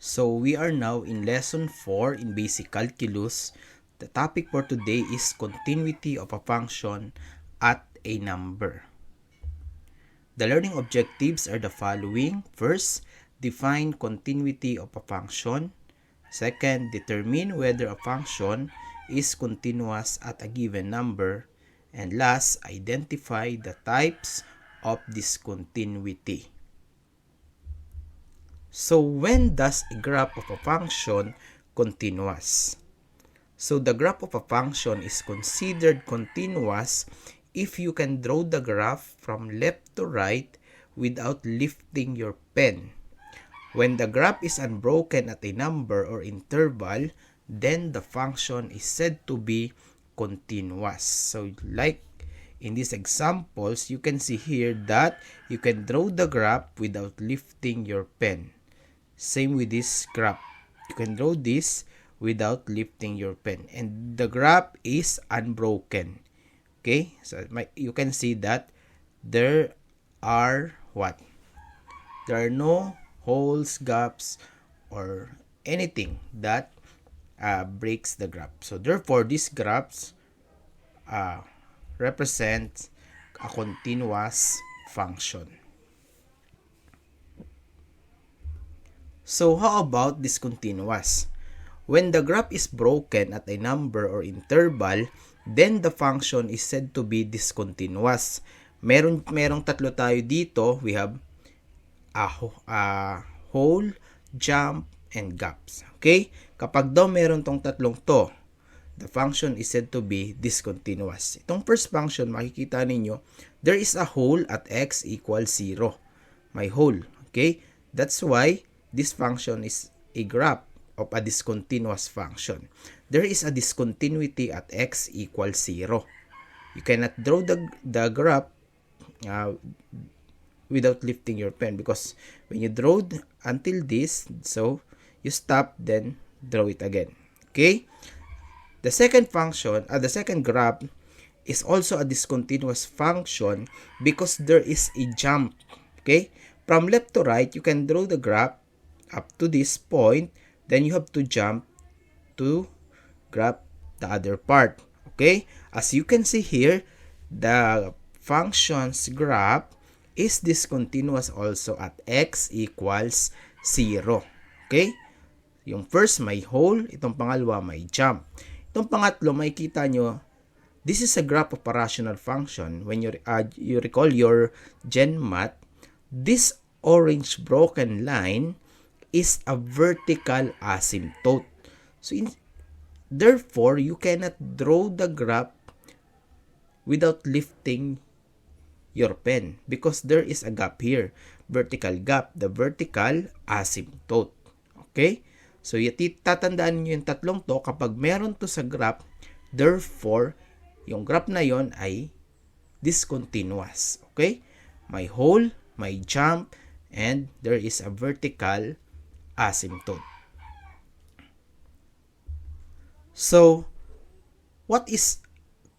So we are now in lesson 4 in basic calculus. The topic for today is continuity of a function at a number. The learning objectives are the following. First, define continuity of a function. Second, determine whether a function is continuous at a given number. And last, identify the types of discontinuity. So when does a graph of a function continuous? So the graph of a function is considered continuous if you can draw the graph from left to right without lifting your pen. When the graph is unbroken at a number or interval, then the function is said to be continuous. So like in these examples, you can see here that you can draw the graph without lifting your pen. Same with this graph. You can draw this without lifting your pen. And the graph is unbroken. Okay? So you can see that there are what? There are no holes, gaps, or anything that breaks the graph. So therefore, these graphs represent a continuous function. So how about discontinuous? When the graph is broken at a number or interval, then the function is said to be discontinuous. Merong tatlo tayo dito. We have a hole, jump, and gaps. Okay? Kapag daw meron tong tatlong to, the function is said to be discontinuous. Itong first function, makikita ninyo, there is a hole at x equals 0. May hole. Okay? That's why this function is a graph of a discontinuous function. There is a discontinuity at x equals 0. You cannot draw the graph without lifting your pen, because when you draw until this, so you stop, then draw it again. Okay? The second function, the second graph is also a discontinuous function because there is a jump. Okay? From left to right, you can draw the graph up to this point, then you have to jump to grab the other part. Okay? As you can see here, the function's graph is discontinuous also at x equals 0. Okay? Yung first may hole, itong pangalawa may jump. Itong pangatlo, makikita nyo, this is a graph of a rational function. When you recall your Gen Math, this orange broken line is a vertical asymptote. So therefore, you cannot draw the graph without lifting your pen because there is a gap here. Vertical gap, the vertical asymptote. Okay? So tatandaan niyo yung tatlong to. Kapag meron to sa graph, therefore, yung graph na yon ay discontinuous. Okay? May hole, may jump, and there is a vertical asymptote. So, what is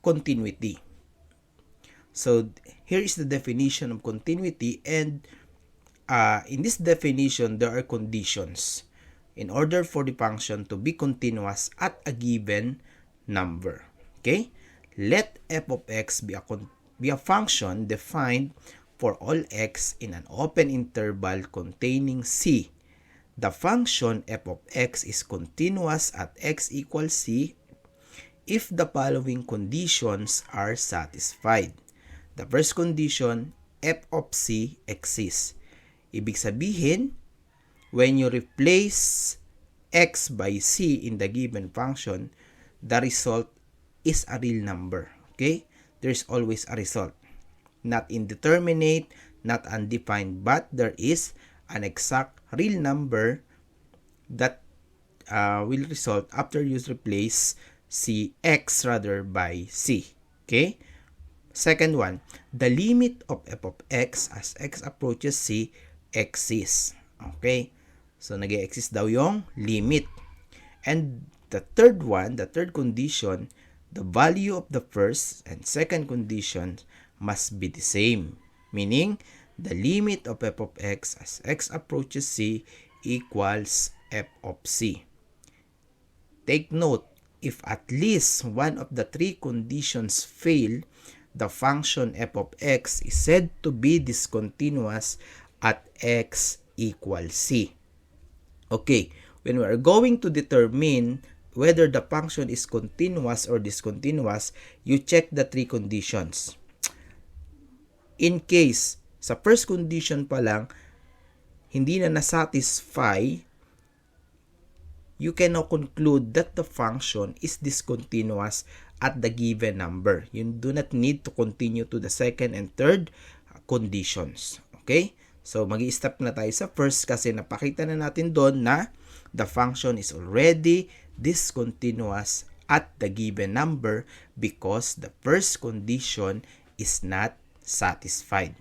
continuity? So, here is the definition of continuity, and in this definition, there are conditions in order for the function to be continuous at a given number. Okay? Let f of x be a function defined for all x in an open interval containing c. The function f of x is continuous at x equals c if the following conditions are satisfied. The first condition, f of c exists. Ibig sabihin, when you replace x by c in the given function, the result is a real number. Okay? There's always a result. Not indeterminate, not undefined, but there is an exact real number that will result after you replace x by c. Okay? Second one, the limit of f of x as x approaches c exists. Okay? So, nag-exist daw yung limit. And the third one, the third condition, the value of the first and second condition must be the same. Meaning, the limit of f of x as x approaches c equals f of c. Take note, if at least one of the three conditions fail, the function f of x is said to be discontinuous at x equals c. Okay, when we are going to determine whether the function is continuous or discontinuous, you check the three conditions. In case, sa first condition pa lang, hindi na nasatisfy, you can now conclude that the function is discontinuous at the given number. You do not need to continue to the second and third conditions. Okay? So, mag-i-stop na tayo sa first kasi napakita na natin doon na the function is already discontinuous at the given number because the first condition is not satisfied.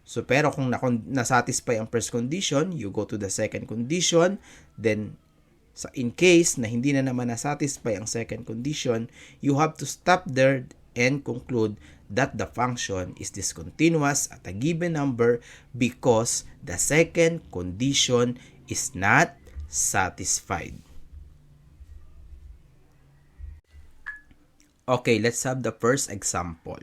So, pero kung nasatisfy ang first condition, you go to the second condition, then in case na hindi na naman nasatisfy ang second condition, you have to stop there and conclude that the function is discontinuous at a given number because the second condition is not satisfied. Okay, let's have the first example.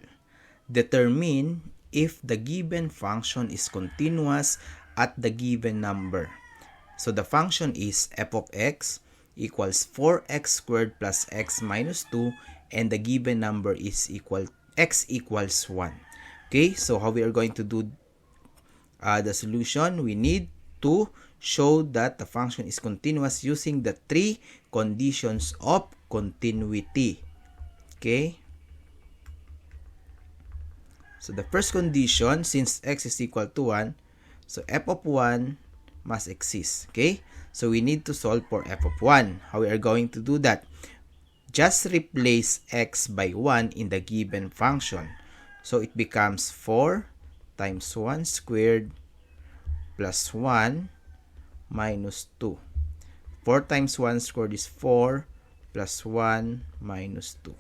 Determine if the given function is continuous at the given number. So the function is f of x equals 4x squared plus x minus 2 and the given number is x equals 1. Okay, so how we are going to do the solution? We need to show that the function is continuous using the three conditions of continuity. Okay. So the first condition, since x is equal to 1, so f of 1 must exist. Okay? So we need to solve for f of 1. How we are going to do that? Just replace x by 1 in the given function. So it becomes 4 times 1 squared plus 1 minus 2. 4 times 1 squared is 4 plus 1 minus 2.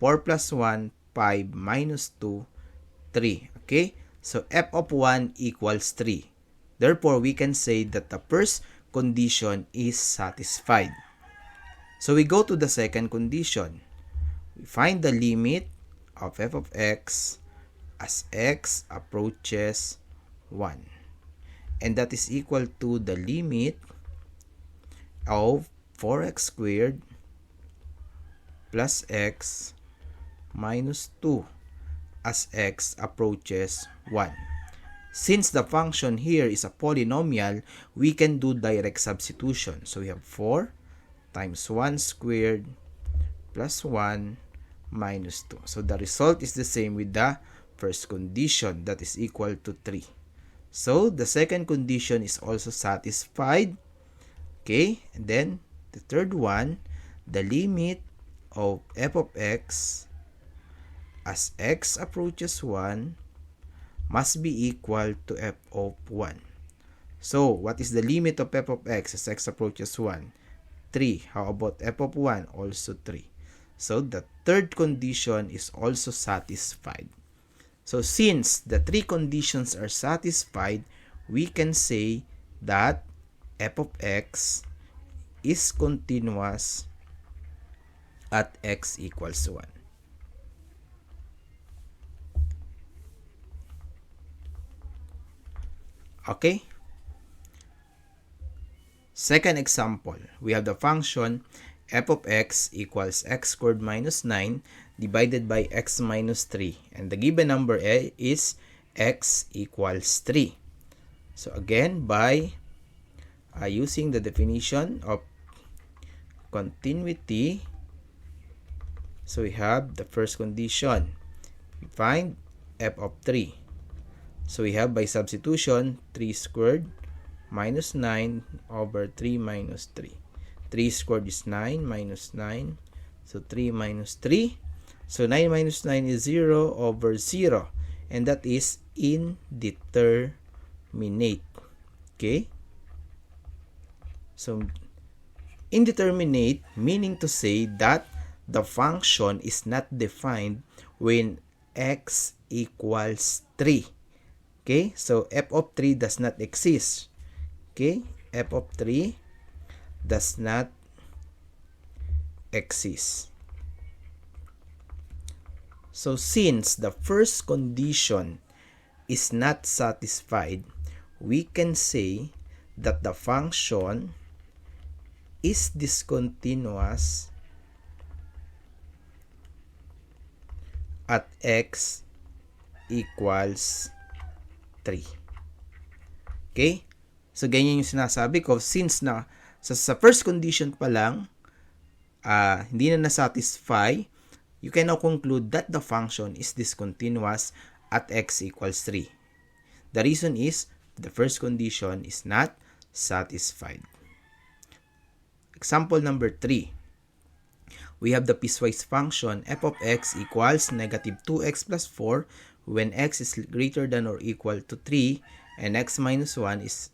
4 plus 1, 5 minus 2, 3. Okay? So, f of 1 equals 3. Therefore, we can say that the first condition is satisfied. So, we go to the second condition. We find the limit of f of x as x approaches 1. And that is equal to the limit of 4x squared plus x minus 2 as x approaches 1. Since the function here is a polynomial, we can do direct substitution. So we have 4 times 1 squared plus 1 minus 2. So the result is the same with the first condition, that is equal to 3. So the second condition is also satisfied. Okay, and then the third one, the limit of f of x as x approaches 1 must be equal to f of 1. So, what is the limit of f of x as x approaches 1? 3. How about f of 1? Also 3. So, the third condition is also satisfied. So, since the three conditions are satisfied, we can say that f of x is continuous at x equals 1. Okay? Second example, we have the function f of x equals x squared minus 9 divided by x minus 3. And the given number is x equals 3. So again, by using the definition of continuity, so we have the first condition. We find f of 3. So we have by substitution 3 squared minus 9 over 3 minus 3. 3 squared is 9 minus 9. So 3 minus 3. So 9 minus 9 is 0 over 0. And that is indeterminate. Okay? So indeterminate meaning to say that the function is not defined when x equals 3. Okay, so f of 3 does not exist. Okay, f of 3 does not exist. So since the first condition is not satisfied, we can say that the function is discontinuous at x equals 3. Okay? So, ganyan yung sinasabi ko. Since na sa first condition pa lang, hindi na nasatisfy, you can now conclude that the function is discontinuous at x equals 3. The reason is, the first condition is not satisfied. Example number 3. We have the piecewise function f of x equals negative 2x plus 4 when x is greater than or equal to 3 and x minus 1 is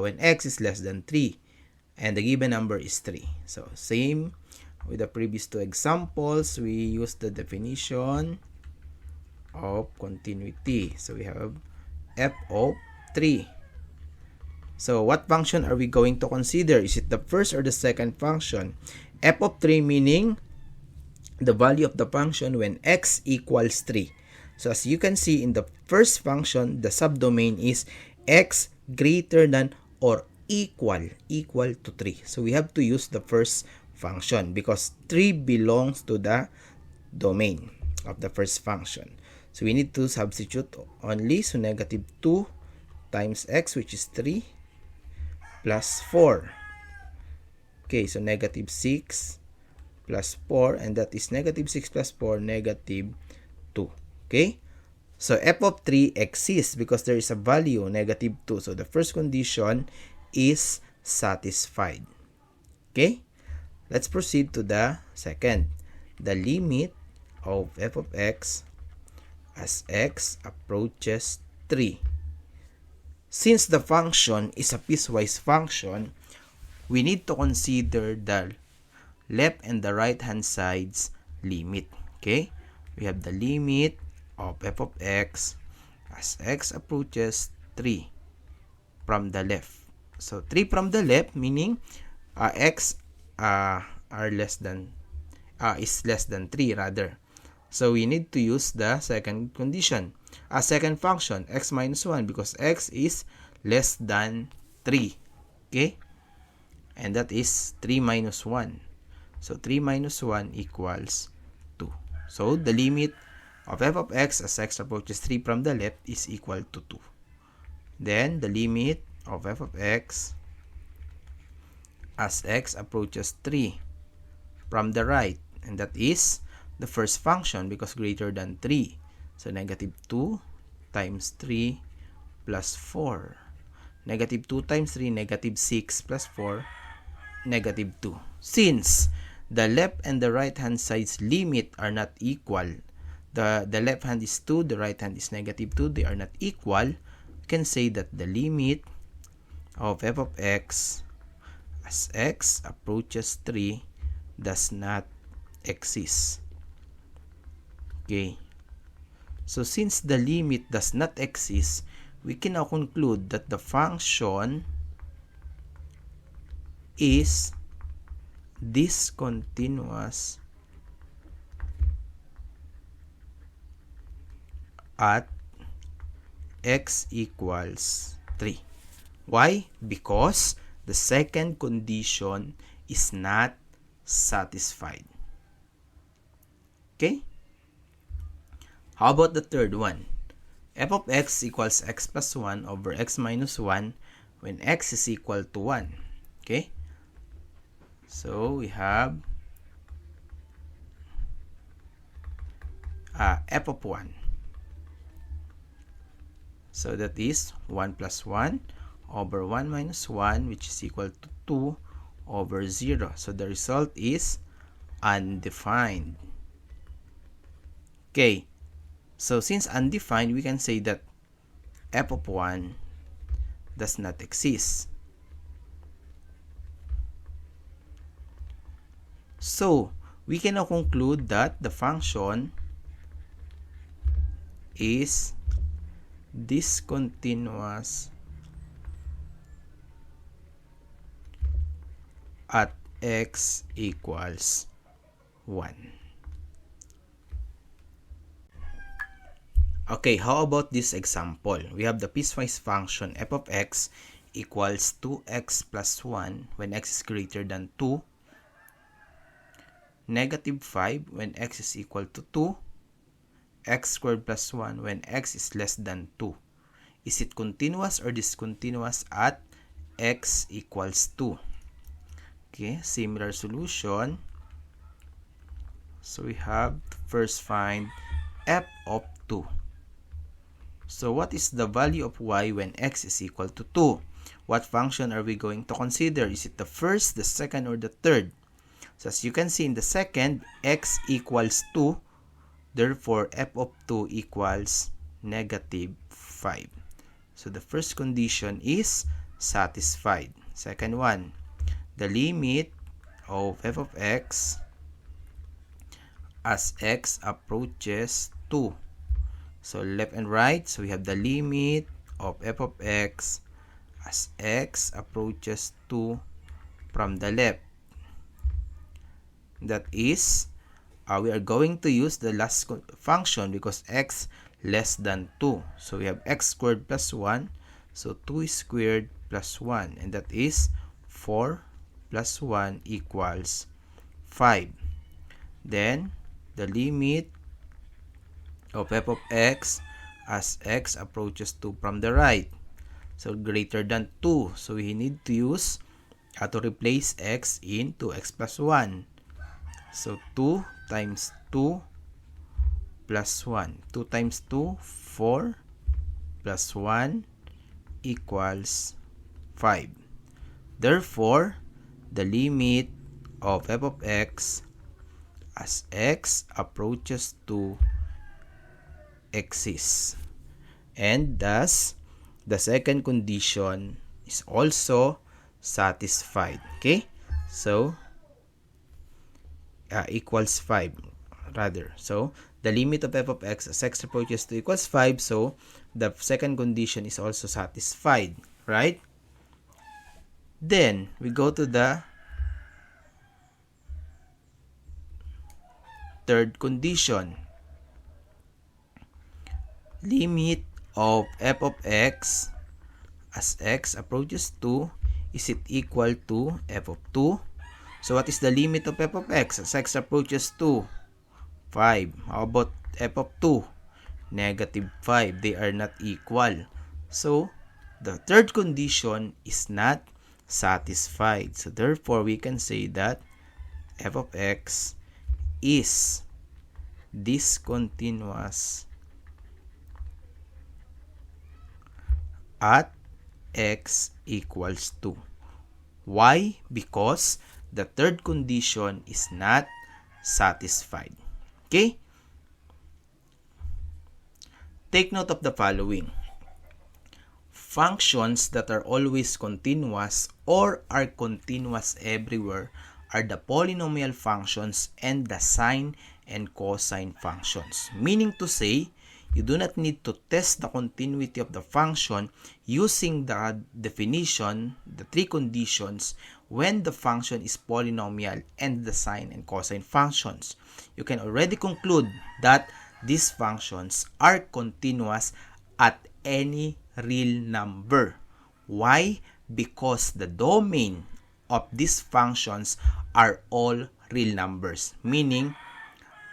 when x is less than 3 and the given number is 3. So same with the previous two examples, we use the definition of continuity. So we have f of 3. So what function are we going to consider? Is it the first or the second function? F of 3 meaning the value of the function when x equals 3. So as you can see in the first function, the subdomain is x greater than or equal to 3. So we have to use the first function because 3 belongs to the domain of the first function. So we need to substitute only. So negative 2 times x, which is 3, plus 4. Okay, so negative 6 plus 4, and that is negative 6 plus 4, negative 2. Okay, so f of 3 exists because there is a value, negative 2. So the first condition is satisfied. Okay, let's proceed to the second. The limit of f of x as x approaches 3. Since the function is a piecewise function, we need to consider the left and the right hand side's limit. Okay, we have the limit of f of x as x approaches 3 from the left. So 3 from the left meaning x are less than is less than 3 rather. So we need to use the second condition, second function, x minus 1, because x is less than 3. Okay, and that is 3 minus 1. So 3 minus 1 equals 2. So the limit of f of x as x approaches 3 from the left is equal to 2. Then the limit of f of x as x approaches 3 from the right, and that is the first function because greater than 3. So negative 2 times 3 plus 4. Negative 2 times 3, negative 6 plus 4, negative 2. Since the left and the right hand side's limit are not equal, the left hand is 2, the right hand is negative 2, they are not equal, we can say that the limit of f of x as x approaches 3 does not exist. Okay, so since the limit does not exist, we can now conclude that the function is discontinuous at x equals 3. Why? Because the second condition is not satisfied. Okay? How about the third one? F of x equals x plus 1 over x minus 1 when x is equal to 1. Okay? So we have f of 1. So that is 1 plus 1 over 1 minus 1, which is equal to 2 over 0. So the result is undefined. Okay. So since undefined, we can say that f of 1 does not exist. So we can now conclude that the function is discontinuous at x equals 1. Okay, how about this example? We have the piecewise function f of x equals 2x plus 1 when x is greater than 2, negative 5 when x is equal to 2, x squared plus 1 when x is less than 2. Is it continuous or discontinuous at x equals 2? Okay, similar solution. So we have to first find f of 2. So what is the value of y when x is equal to 2? What function are we going to consider? Is it the first, the second, or the third? So as you can see in the second, x equals 2. Therefore, f of 2 equals negative 5. So the first condition is satisfied. Second one, the limit of f of x as x approaches 2. So left and right, so we have the limit of f of x as x approaches 2 from the left. That is, we are going to use the last function because x less than 2. So we have x squared plus 1. So 2 squared plus 1. And that is 4 plus 1 equals 5. Then, the limit of f of x as x approaches 2 from the right. So greater than 2. So we need to use to replace x in 2x plus 1. So 2 times 2 plus 1. 2 times 2, 4 plus 1 equals 5. Therefore, the limit of f of x as x approaches 2 exists. And thus, the second condition is also satisfied. Okay? So, equals 5 rather. So, the limit of f of x as x approaches 2 equals 5. So, the second condition is also satisfied. Right? Then, we go to the third condition. Limit of f of x as x approaches 2, is it equal to f of 2? So what is the limit of f of x as x approaches 2? 5. How about f of 2? Negative 5. They are not equal. So the third condition is not satisfied. So therefore, we can say that f of x is discontinuous at x equals 2. Why? Because the third condition is not satisfied. Okay? Take note of the following. Functions that are always continuous or are continuous everywhere are the polynomial functions and the sine and cosine functions. Meaning to say, you do not need to test the continuity of the function using the definition, the three conditions, when the function is polynomial and the sine and cosine functions. You can already conclude that these functions are continuous at any real number. Why? Because the domain of these functions are all real numbers. Meaning,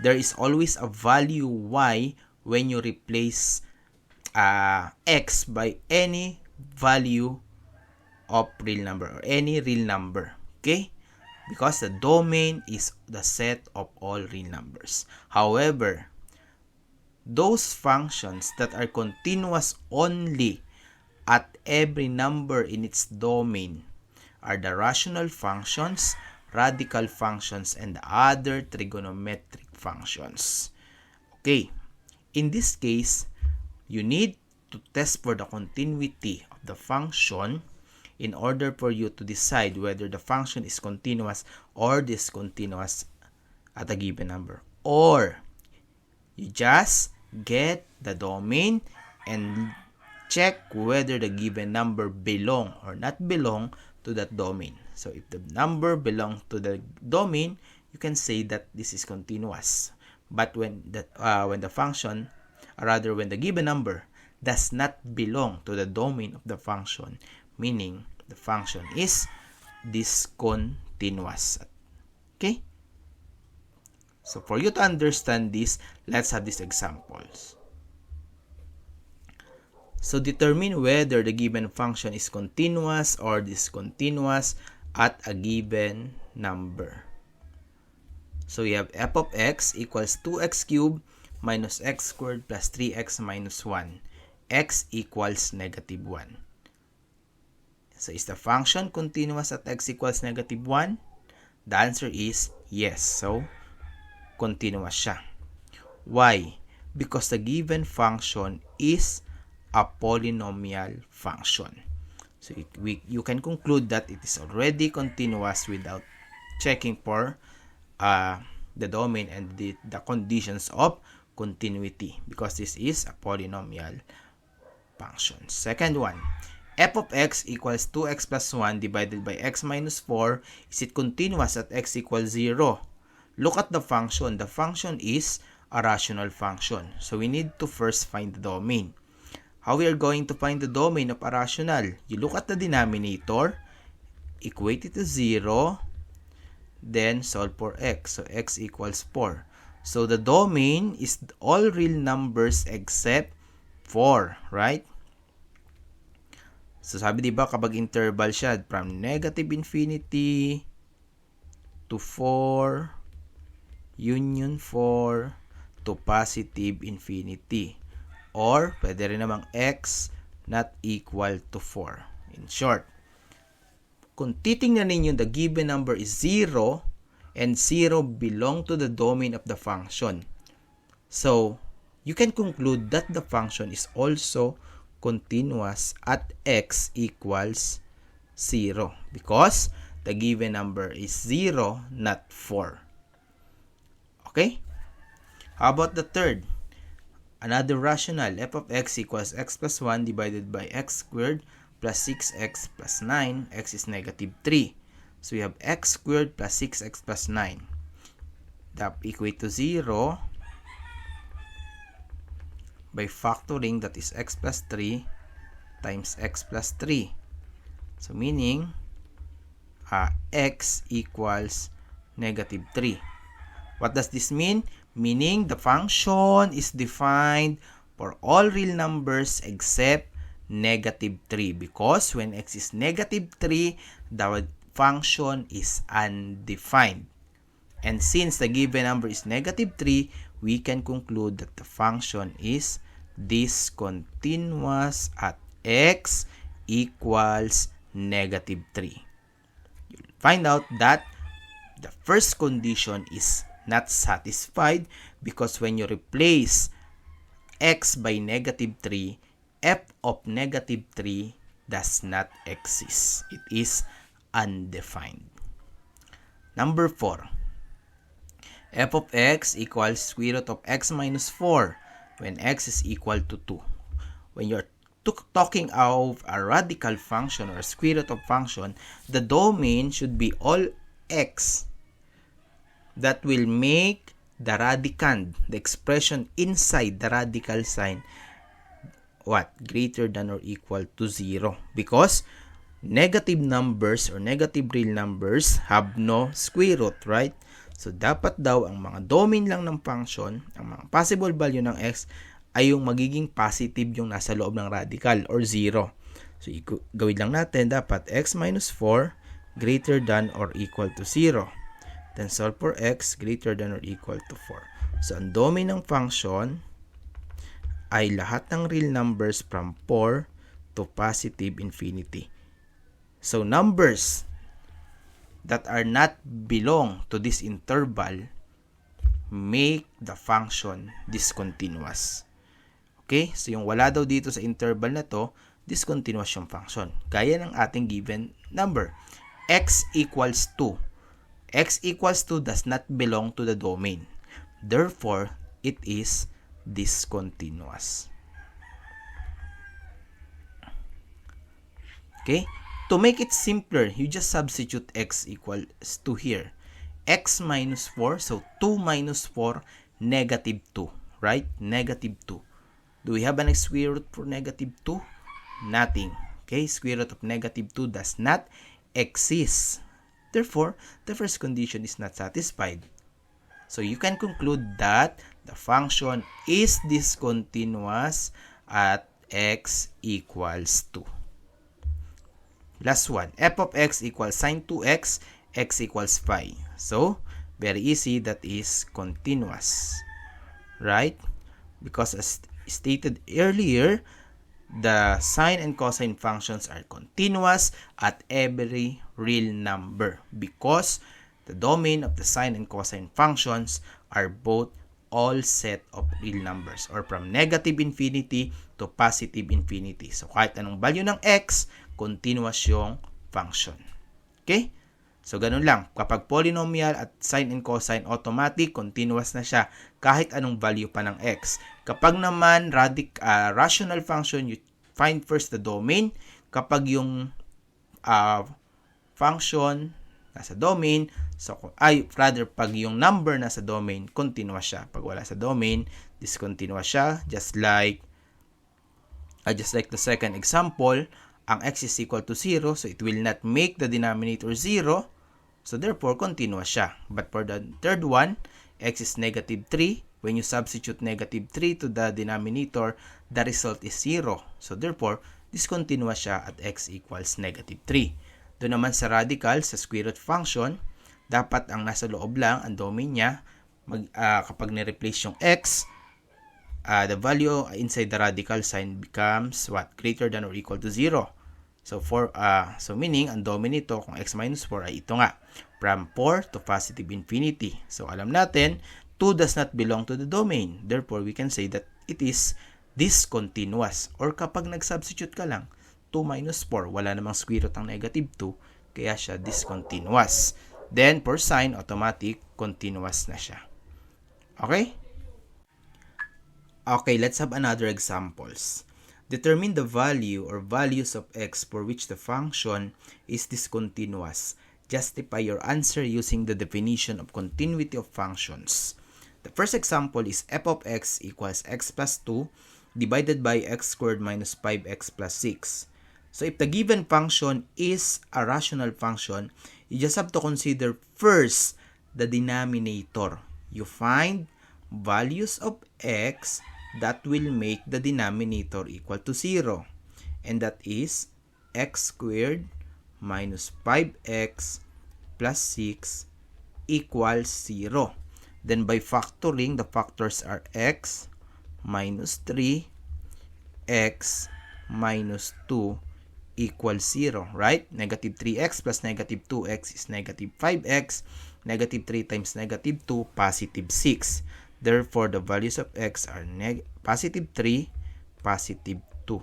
there is always a value y when you replace x by any value of real number or any real number. Okay? Because the domain is the set of all real numbers. However, those functions that are continuous only at every number in its domain are the rational functions, radical functions, and the other trigonometric functions. Okay, in this case, you need to test for the continuity of the function in order for you to decide whether the function is continuous or discontinuous at a given number. Or, you just get the domain and check whether the given number belong or not belong to that domain. So if the number belongs to the domain, you can say that this is continuous. But when the function, or rather when the given number does not belong to the domain of the function, meaning the function is discontinuous. Okay? So for you to understand this, let's have these examples. So determine whether the given function is continuous or discontinuous at a given number. So we have f of x equals 2x cubed minus x squared plus 3x minus 1. X equals negative 1. So is the function continuous at x equals negative 1? The answer is yes. So continuous siya. Why? Because the given function is a polynomial function. So you can conclude that it is already continuous without checking for the domain and the conditions of continuity, because this is a polynomial function. Second one, f of x equals 2x plus 1 divided by x minus 4. Is it continuous at x equals 0? Look at the function. The function is a rational function. So we need to first find the domain. How we are going to find the domain of a rational? You look at the denominator, equate it to 0, then solve for x. So x equals 4. So the domain is all real numbers except 4, right? So sabi diba kapag interval siya from negative infinity to 4, union 4 to positive infinity. Or pwede rin namang x not equal to 4. In short, kung titingnan ninyo the given number is 0 and 0 belong to the domain of the function. So, you can conclude that the function is also continuous at x equals 0 because the given number is 0, not 4. Okay? How about the third? Another rational, f of x equals x plus 1 divided by x squared plus 6x plus 9. X is negative 3. So we have x squared plus 6x plus 9. That equate to 0 by factoring, that is x plus 3 times x plus 3. So meaning, x equals negative 3. What does this mean? Meaning the function is defined for all real numbers except negative 3. Because when x is negative 3, the function is undefined. And since the given number is negative 3, we can conclude that the function is discontinuous at x equals negative 3. You'll find out that the first condition is not satisfied because when you replace x by negative 3, f of negative 3 does not exist. It is undefined. Number 4. F of x equals square root of x minus 4 when x is equal to 2. When you're talking of a radical function or a square root of function, the domain should be all x. That will make the radicand, the expression inside the radical sign, what? Greater than or equal to 0. Because negative numbers or negative real numbers have no square root, right? So, dapat daw ang mga domain lang ng function, ang mga possible value ng x, ay yung magiging positive yung nasa loob ng radical or 0. So, gawin lang natin, dapat x minus 4 greater than or equal to 0. Then solve for x greater than or equal to 4. So, ang domain ng function ay lahat ng real numbers from 4 to positive infinity. So, numbers that are not belong to this interval make the function discontinuous. Okay? So, yung wala daw dito sa interval na to, discontinuous yung function. Gaya ng ating given number. X equals 2. X equals 2 does not belong to the domain. Therefore, it is discontinuous. Okay? To make it simpler, you just substitute x equals to here. X minus 4, so 2 minus 4, negative 2, right? Negative 2. Do we have an square root for negative 2? Nothing. Okay, square root of negative 2 does not exist. Therefore, the first condition is not satisfied. So you can conclude that the function is discontinuous at x equals 2. Last one, f of x equals sine 2x, x equals phi. So, very easy, that is continuous. Right? Because as stated earlier, the sine and cosine functions are continuous at every real number because the domain of the sine and cosine functions are both all set of real numbers or from negative infinity to positive infinity. So, kahit anong value ng x, continuous yung function. Okay? So, ganun lang. Kapag polynomial at sine and cosine, automatic, continuous na siya kahit anong value pa ng x. Kapag naman rational function, you find first the domain. Kapag yung function nasa domain, pag yung number nasa domain, continuous siya. Pag wala sa domain, discontinuous siya. Just like the second example, ang x is equal to 0, so it will not make the denominator 0. So, therefore, continuous siya. But for the third one, x is negative 3. When you substitute negative 3 to the denominator, the result is 0. So, therefore, discontinuous siya at x equals negative 3. Doon naman sa radical, sa square root function, dapat ang nasa loob lang, ang domain niya, kapag ni-replace yung x, the value inside the radical sign becomes what? Greater than or equal to 0. So, meaning, ang domain nito, kung x minus 4, ay ito nga. From 4 to positive infinity. So, alam natin, 2 does not belong to the domain. Therefore, we can say that it is discontinuous. Or kapag nag-substitute ka lang, 2 minus 4, wala namang square root ang negative 2, kaya siya discontinuous. Then, for sine, automatic, continuous na siya. Okay? Okay, let's have another examples. Determine the value or values of x for which the function is discontinuous. Justify your answer using the definition of continuity of functions. The first example is f of x equals x plus 2 divided by x squared minus 5x plus 6. So if the given function is a rational function, you just have to consider first the denominator. You find values of x that will make the denominator equal to 0. And that is x squared minus 5x plus 6 equals 0. Then by factoring, the factors are x minus 3, x minus 2 equals 0, right? Negative 3x plus negative 2x is negative 5x. Negative 3 times negative 2, positive 6. Therefore, the values of x are positive 3, positive 2.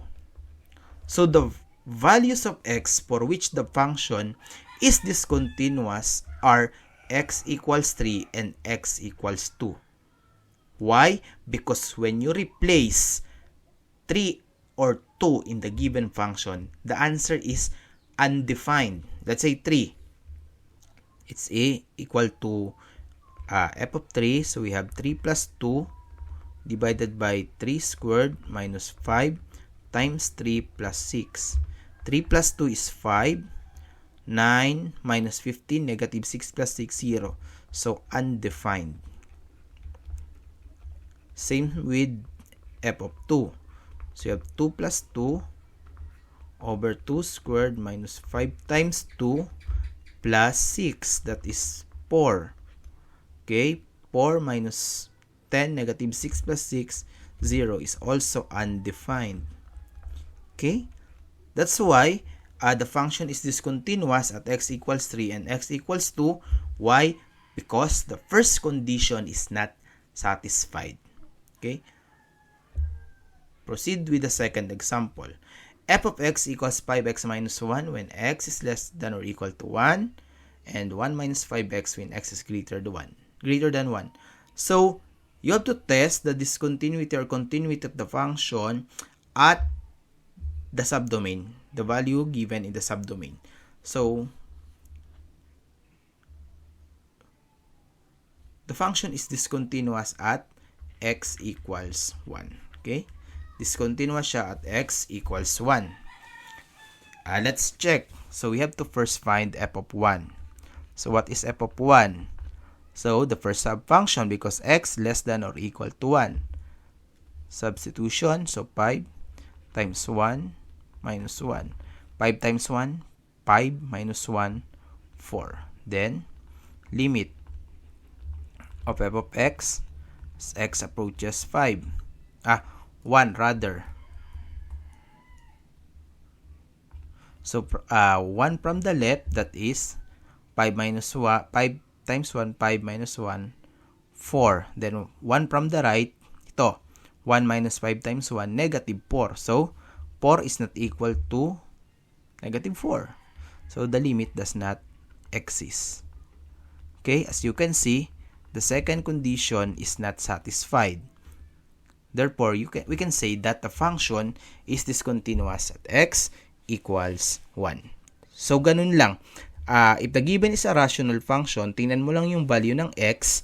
So, the values of x for which the function is discontinuous are x equals 3 and x equals 2. Why? Because when you replace 3 or 2 in the given function, the answer is undefined. Let's say 3. It's equal to f of 3, so we have 3 plus 2 divided by 3 squared minus 5 times 3 plus 6. 3 plus 2 is 5. 9 minus 15, negative 6 plus 6, 0. So, undefined. Same with f of 2. So, you have 2 plus 2 over 2 squared minus 5 times 2 plus 6. That is 4. Okay, 4 minus 10, negative 6 plus 6, 0 is also undefined. Okay, that's why the function is discontinuous at x equals 3 and x equals 2. Why? Because the first condition is not satisfied. Okay, proceed with the second example. F of x equals 5x minus 1 when x is less than or equal to 1 and 1 minus 5x when x is greater than 1. So, you have to test the discontinuity or continuity of the function at the subdomain. the value given in the subdomain. So, the function is discontinuous at x equals 1. Okay? Discontinuous siya at x equals 1. Let's check. So, we have to first find f of 1. So, what is f of 1? So, the first subfunction because x less than or equal to 1. Substitution. So, 5 times 1 minus 1. 5 times 1, 5 minus 1, 4. Then, limit of f of x as x approaches 1 rather. So, 1 from the left, that is 5 minus 1, 5 times 1, 5 minus 1, 4. Then, 1 from the right, ito, 1 minus 5 times 1, negative 4. So, 4 is not equal to negative 4. So, the limit does not exist. Okay, as you can see, the second condition is not satisfied. Therefore, we can say that the function is discontinuous at x equals 1. So, ganun lang. If the given is a rational function, tingnan mo lang yung value ng x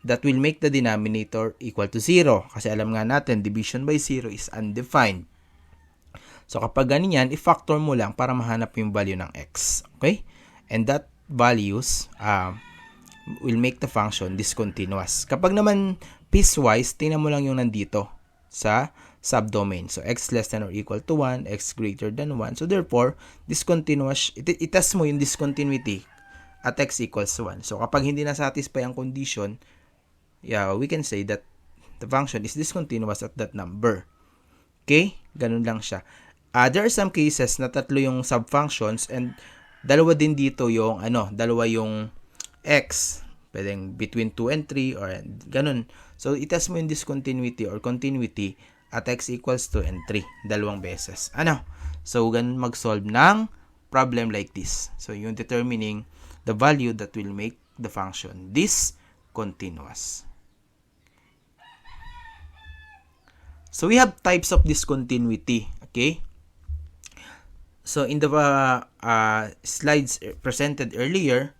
that will make the denominator equal to 0. Kasi alam nga natin, division by 0 is undefined. So, kapag ganyan, i-factor mo lang para mahanap yung value ng x. Okay? And that values will make the function discontinuous. Kapag naman piecewise, tingnan mo lang yung nandito sa subdomain. So, x less than or equal to 1, x greater than 1. So, therefore, discontinuous, itas mo yung discontinuity at x equals 1. So, kapag hindi na-satisfy ang condition, we can say that the function is discontinuous at that number. Okay? Ganun lang siya. There are some cases na tatlo yung subfunctions and dalawa din dito yung, dalawa yung x. Pwedeng between 2 and 3 or ganun. So, itas mo yung discontinuity or continuity at x equals 2 and 3. Dalawang beses. So, ganun mag-solve ng problem like this. So, yung determining the value that will make the function discontinuous. So, we have types of discontinuity. Okay? So, in the slides presented earlier,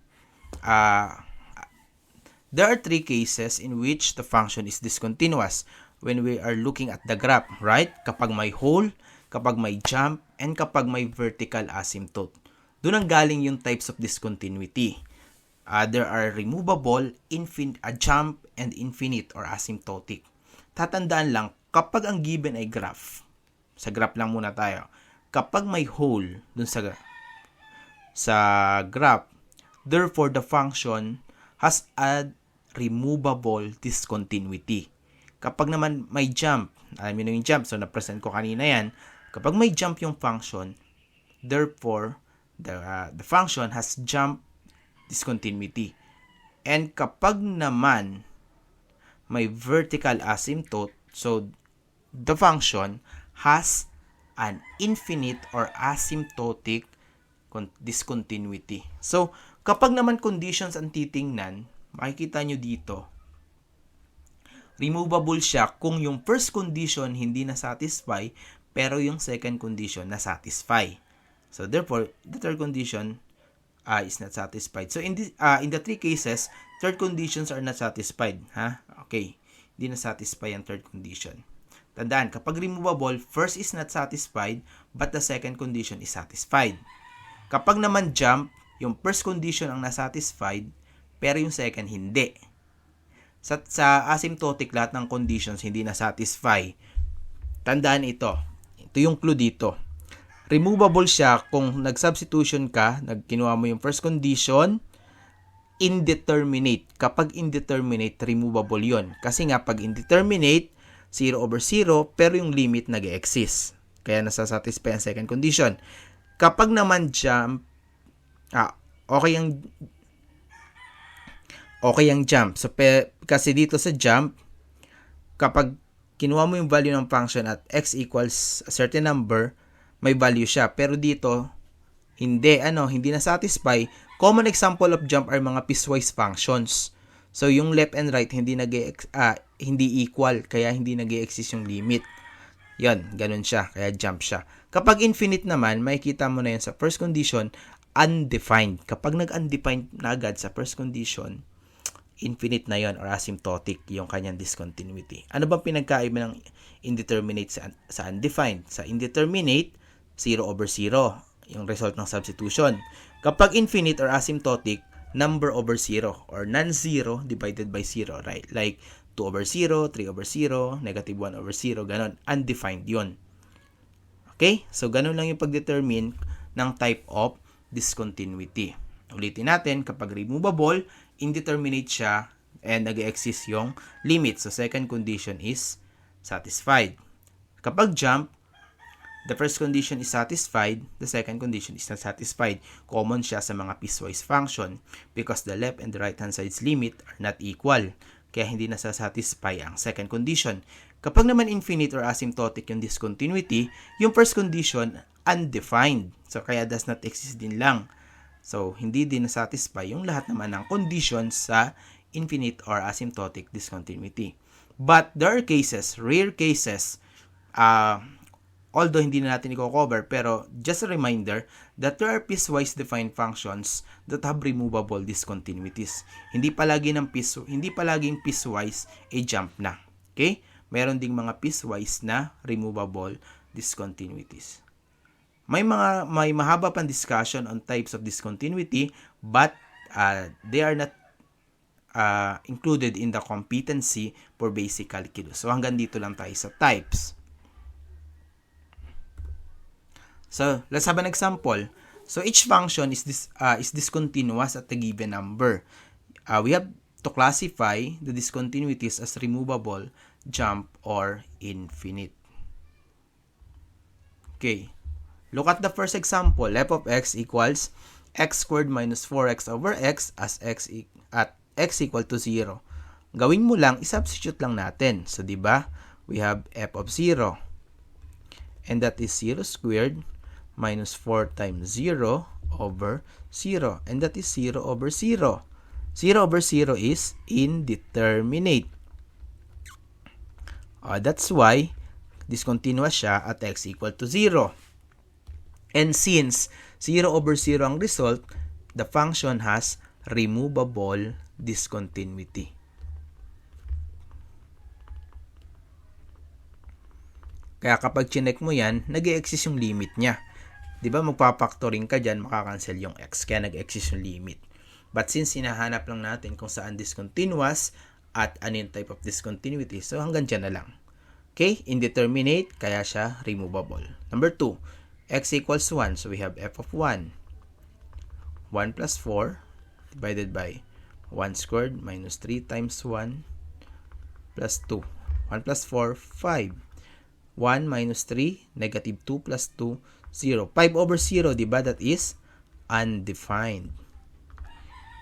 there are three cases in which the function is discontinuous when we are looking at the graph, right? Kapag may hole, kapag may jump, and kapag may vertical asymptote. Doon ang galing yung types of discontinuity. There are removable, jump, and infinite or asymptotic. Tatandaan lang, kapag ang given ay graph, sa graph lang muna tayo, kapag may hole dun sa graph, therefore the function has a removable discontinuity. Kapag naman may jump, alam niyo na yung jump, so na-present ko kanina yan, kapag may jump yung function, therefore the function has jump discontinuity. And kapag naman may vertical asymptote, so the function has an infinite or asymptotic discontinuity. So, kapag naman conditions ang titingnan, makikita nyo dito, removable siya kung yung first condition hindi na-satisfy, pero yung second condition na-satisfy. So, therefore, the third condition is not satisfied. So, in the three cases, third conditions are not satisfied. Okay. Hindi na-satisfy ang third condition. Tandaan, kapag removable, first is not satisfied, but the second condition is satisfied. Kapag naman jump, yung first condition ang na-satisfied, pero yung second hindi. Sa asymptotic, lahat ng conditions hindi na-satisfy. Tandaan ito. Ito yung clue dito. Removable siya kung nag-substitution ka, kinuha mo yung first condition, indeterminate. Kapag indeterminate, removable yon. Kasi nga, pag indeterminate, 0 over 0, pero yung limit nag-exist. Kaya nasa-satisfy ang second condition. Kapag naman jump, okay ang jump. So, kasi dito sa jump, kapag kinuha mo yung value ng function at x equals a certain number, may value siya. Pero dito, hindi na-satisfy. Common example of jump are mga piecewise functions. So, yung left and right, hindi equal, kaya hindi nag-exist yung limit. Yan, ganun siya, kaya jump siya. Kapag infinite naman, makikita mo na yan sa first condition, undefined. Kapag nag-undefined na agad sa first condition, infinite na yon or asymptotic yung kanyang discontinuity. Ano bang pinagkaiba ng indeterminate sa undefined? Sa indeterminate, 0 over 0 yung result ng substitution. Kapag infinite or asymptotic, number over 0 or non-zero divided by 0, right? Like 2 over 0, 3 over 0, negative 1 over 0, ganon. Undefined yon. Okay? So, ganon lang yung pag-determine ng type of discontinuity. Ulitin natin, kapag removable, indeterminate siya and nag-exist yung limit. So, second condition is satisfied. Kapag jump, the first condition is satisfied, the second condition is not satisfied. Common siya sa mga piecewise function because the left and the right hand side's limit are not equal. Kaya hindi nasasatisfy ang second condition. Kapag naman infinite or asymptotic yung discontinuity, yung first condition undefined. So, kaya does not exist din lang. So, hindi din nasatisfy yung lahat naman ng conditions sa infinite or asymptotic discontinuity. But there are cases, rare cases, although hindi na natin i-cover, pero just a reminder that there are piecewise defined functions that have removable discontinuities. Hindi palaging piecewise a jump na. Okay? Meron ding mga piecewise na removable discontinuities. May mahaba pang discussion on types of discontinuity, but they are not included in the competency for basic calculus. So, hanggang dito lang tayo sa types. So, let's have an example. So, each function is discontinuous at a given number. We have to classify the discontinuities as removable, jump, or infinite. Okay. Look at the first example. F of x equals x squared minus 4x over x as x equal to 0. Gawin mo lang, isubstitute lang natin. So, di ba? We have f of 0. And that is 0 squared minus 4 times 0 over 0. And that is 0 over 0. 0 over 0 is indeterminate. That's why discontinuous siya at x equal to 0. And since 0 over 0 ang result, the function has removable discontinuity. Kaya kapag chinek mo yan, nag-e-exist yung limit niya. Diba magpa-factoring ka dyan, makakancel yung x. Kaya nag-exist yung limit. But since hinahanap lang natin kung saan discontinuous at ano yung type of discontinuity, so hanggang dyan na lang. Okay? Indeterminate, kaya siya removable. Number 2. X equals 1. So, we have f of 1. 1 plus 4 divided by 1 squared minus 3 times 1 plus 2. 1 plus 4, 5. 1 minus 3, negative 2 plus 2, 0. 5 over 0, diba? That is undefined.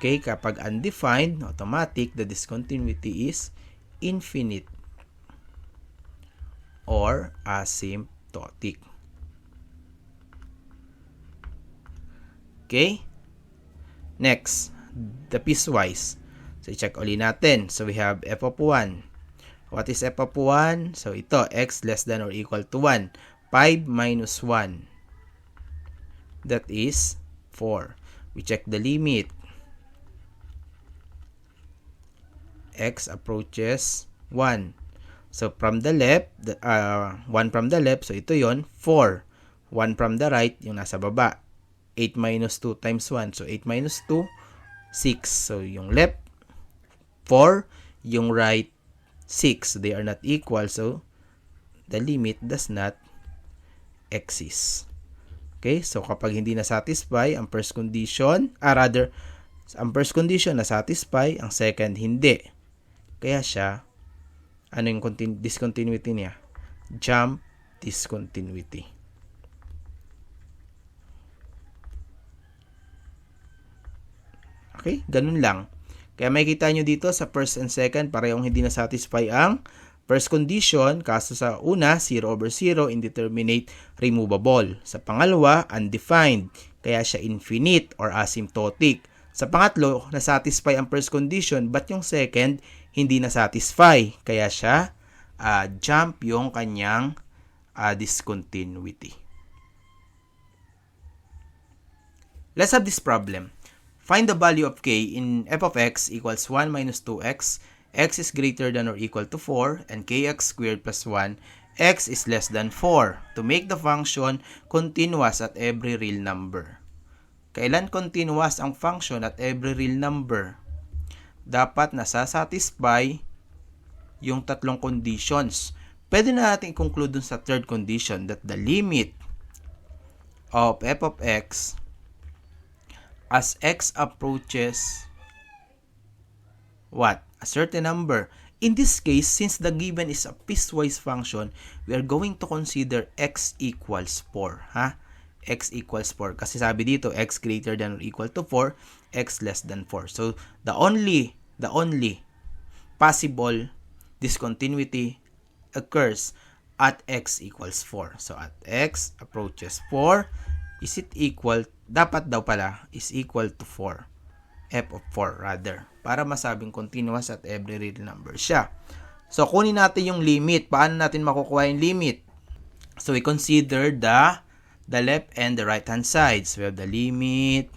Okay, kapag undefined, automatic, the discontinuity is infinite or asymptotic. Okay? Next, the piecewise. So, i-check ulit natin. So, we have f of 1. What is f of 1? So, ito, x less than or equal to 1. 5 minus 1. That is 4. We check the limit. X approaches 1. So, from the left, 1 from the left, so ito yon 4. 1 from the right, yung nasa baba. 8 minus 2 times 1. So, 8 minus 2, 6. So, yung left, 4. Yung right, 6. They are not equal. So, the limit does not exist. Okay? So, kapag hindi na-satisfy ang first condition, ang first condition na-satisfy, ang second hindi. Kaya siya, ano yung discontinuity niya? Jump discontinuity. Okay? Ganun lang. Kaya makikita nyo dito sa first and second, parehong hindi na-satisfy ang first condition. Kaso sa una, 0 over 0, indeterminate, removable. Sa pangalawa, undefined. Kaya siya infinite or asymptotic. Sa pangatlo, na-satisfy ang first condition, but yung second, hindi na-satisfy. Kaya siya, jump yung kanyang discontinuity. let's have this problem. Find the value of k in f of x equals 1 minus 2x, x is greater than or equal to 4, and kx squared plus 1, x is less than 4, to make the function continuous at every real number. Kailan continuous ang function at every real number? Dapat nasasatisfy yung tatlong conditions. Pwede na natin i-conclude dun sa third condition that the limit of f of x as x approaches what? A certain number. In this case, since the given is a piecewise function, we are going to consider x equals 4. X equals 4. Kasi sabi dito, x greater than or equal to 4, x less than 4. So, the only possible discontinuity occurs at x equals 4. So, at x approaches 4, is it equal, dapat daw pala, is equal to 4. F of 4 rather. Para masabing continuous at every real number siya. So, kunin natin yung limit. Paano natin makukuha yung limit? So, we consider the left and the right hand sides. We have the limit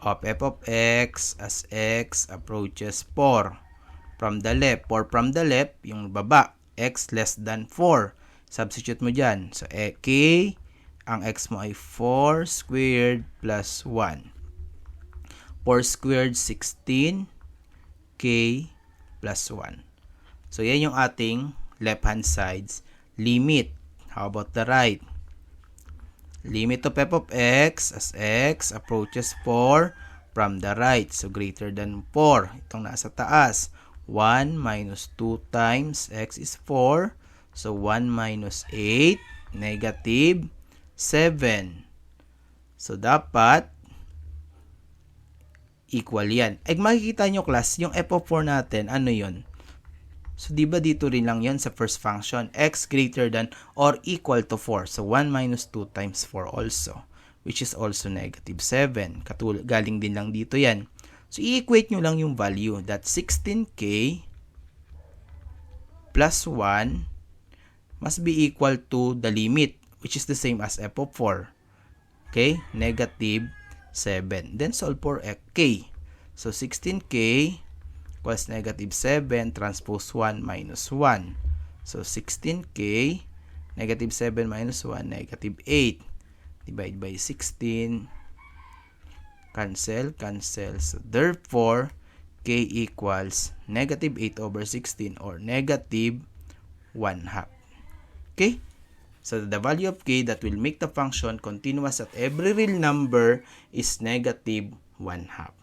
of f of x as x approaches 4. From the left, 4 from the left, yung baba, x less than 4. Substitute mo dyan. So, k, ang x mo ay 4 squared plus 1. 4 squared, 16, k plus 1. So, yan yung ating left-hand side's limit. How about the right? Limit of f of x as x approaches 4 from the right. So, greater than 4. Itong nasa taas. 1 minus 2 times x is 4. So, 1 minus 8, negative 7. So, dapat equal yan. Ay, makikita nyo class, yung f of 4 natin, ano yun? So, di ba dito rin lang yan sa first function? X greater than or equal to 4. So, 1 minus 2 times 4 also, which is also negative 7. Galing din lang dito yan. So, i-equate nyo lang yung value. That 16k plus 1 must be equal to the limit, which is the same as f of 4. Okay? Negative 7. Then solve for k. So, 16k equals negative 7 transpose 1 minus 1. So, 16k, negative 7 minus 1, negative 8. Divide by 16. Cancel, cancel. So, therefore, k equals negative 8 over 16 or negative 1/2. Okay? So, the value of k that will make the function continuous at every real number is negative 1/2.